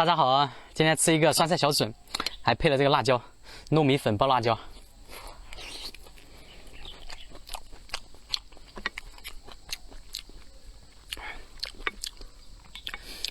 大家好啊！今天吃一个酸菜小笋，还配了这个辣椒，糯米粉包辣椒。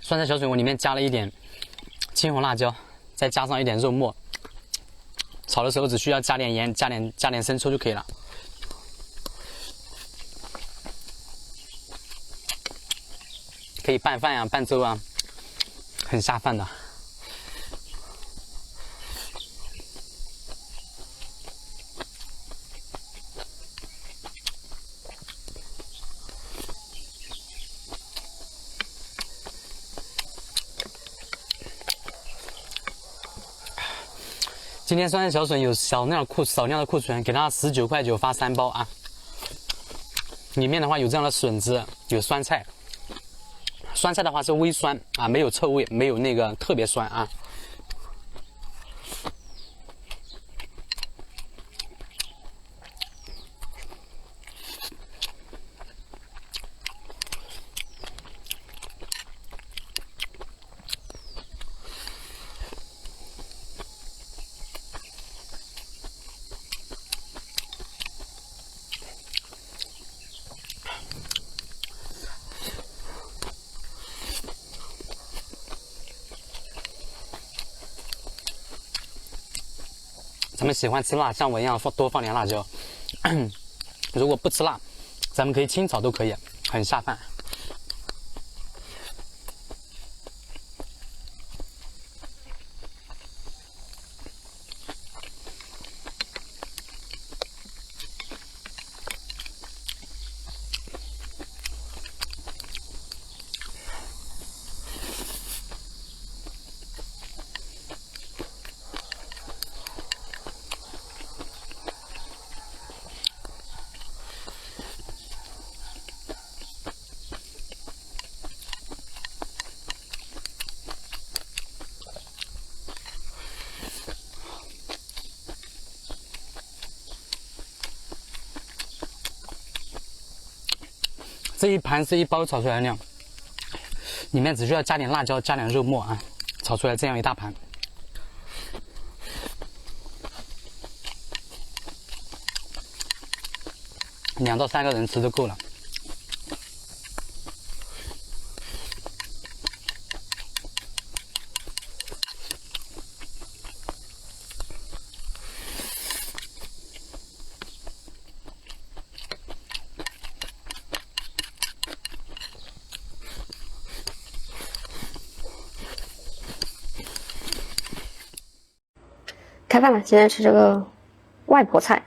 酸菜小笋我里面加了一点青红辣椒，再加上一点肉末，炒的时候只需要加点盐、加点生抽就可以了。可以拌饭呀、拌粥啊，很下饭的。今天酸菜小笋有少量的库存，给它19.9块发3包啊。里面的话有这样的笋子，有酸菜。酸菜的话是微酸啊，没有臭味，没有那个特别酸啊。咱们喜欢吃辣，像我一样多放点辣椒。如果不吃辣，咱们可以清炒都可以，很下饭。这一盘是1包炒出来的量，里面只需要加点辣椒，加点肉末啊，炒出来这样一大盘。2到3个人吃就够了。开饭了，今天吃这个外婆菜，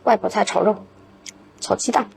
外婆菜炒肉，炒鸡蛋。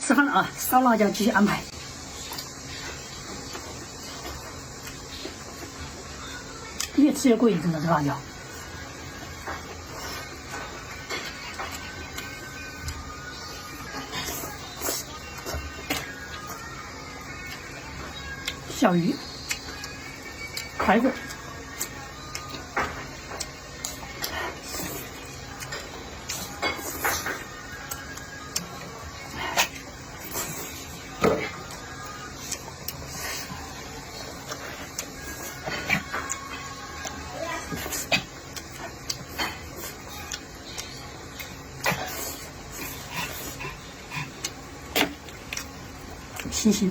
吃饭了啊，烧辣椒继续安排。越吃越过瘾，真的这辣椒。小鱼、排骨。星星，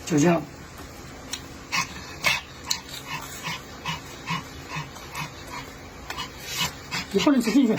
酒酱，你不能吃进去。